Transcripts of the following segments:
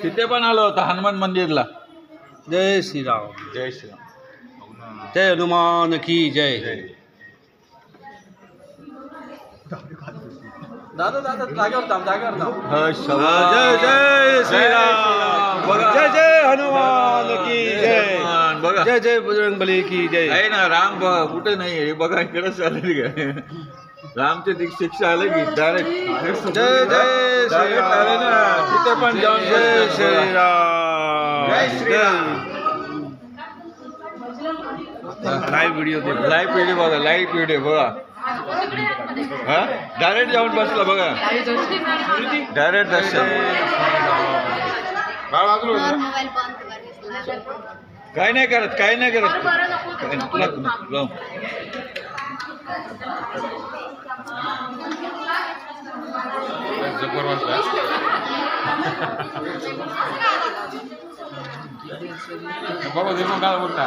तिथे पण आलो होता हनुमान मंदिरला. जय श्रीराम. जय श्रीराम. जय हनुमान की जय. दादा दादा जागेवर थांब, जागेवर थांब. जय जय श्रीराम. जय जय हनुमान की जय. बघा जय जय बजरंगबली की जय. आहे ना राम कुठे नाही आहे बघा इकडे चालली काय रामची शिक्षा आली की डायरेक्ट जय जय डायरेक्ट आले ना तिथे पण जाऊन जय श्रीराम. जय श्रीराम. लाईव्ह व्हिडिओ दे. लाईव्ह व्हिडिओ बघा लाईव्ह व्हिडिओ बघा. हा डायरेक्ट जाऊन बसला बघा डायरेक्ट दर्शन. काय नाही करत काय नाही करत तुला बाबा देखो काय बोलता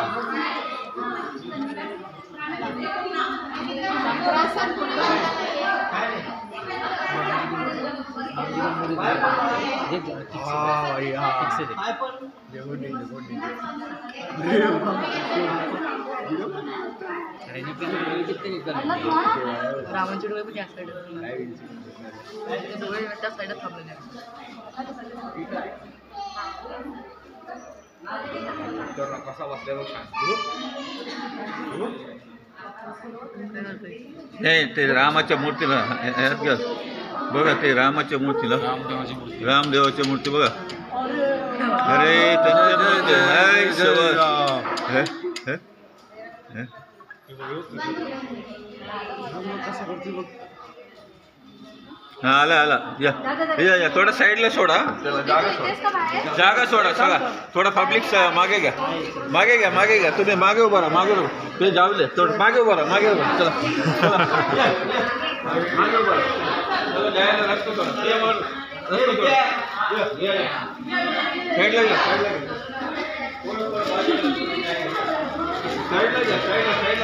रामांचे डोळे पण या साईड डोळे त्या साईडात थांबलेले कसा बसल्यावर नाही ते रामाच्या मूर्तीला बघा ते रामाच्या मूर्तीला रामदेवाच्या मूर्ती बघा. अरे हा आला आला या या थोडा साईडला सोडा त्याला जागा सोडा सगळा थोडा पब्लिक मागे घ्या मागे घ्या मागे घ्या तुम्ही मागे उभा राहा मागे ते जाऊ दे थोडं मागे उभा राहा मागे उभा चला मागे उभा राहा जायला रस्ता सोडा साईडला घ्या साईडला घ्या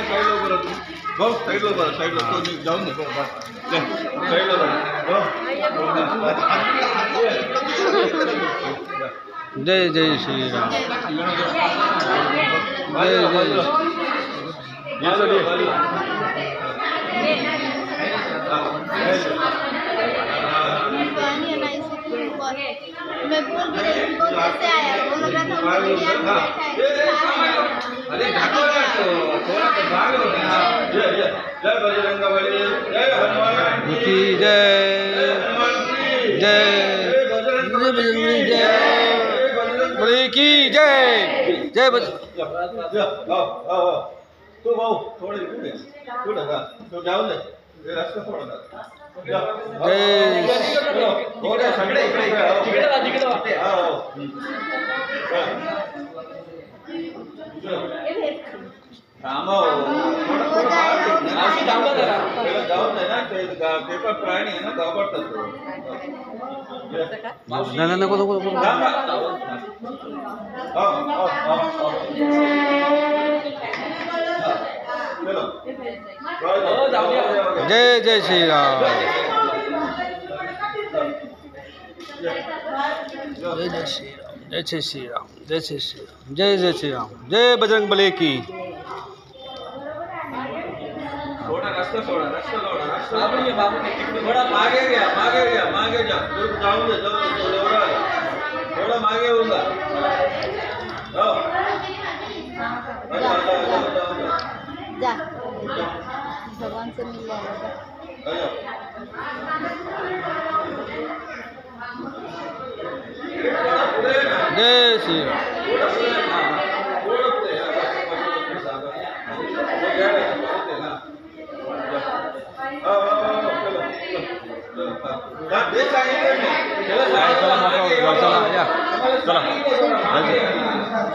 साईडला उभं राहा तुम्ही भाऊ साईडला उभा राहा साईडला तो जाऊन दे जय जय श्रीराम. जय मैं बोल भी रही हूँ कैसे आया वो लोग की जय. जय बजरंगबली जय की जय. जय तो भाऊ थोडे पुढे का तो जाऊ दे रस्ता थोडा सगळे पेपर प्राणी आहे ना घाबरतात नको नको नको. जय जय श्रीराम. जय जय श्रीराम. जय जय श्रीराम. जय जय श्रीराम. जय जय श्रीराम. जय बजरंगबली की. थोड़ा रास्ता थोड़ा मागे घ्या मागे जा जाऊन दे थोड़ा मागे होऊन जा भगवान से मिल जाएगा. जय श्रीराम.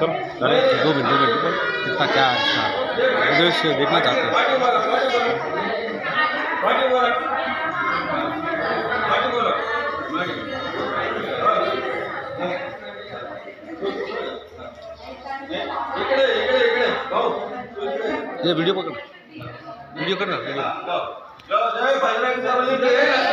चलो अरे 2 मिनट कितना क्या है दृश्य देखना चाहते हैं. ये वीडियो पकड़ वीडियो करना. जय बजरंग बली.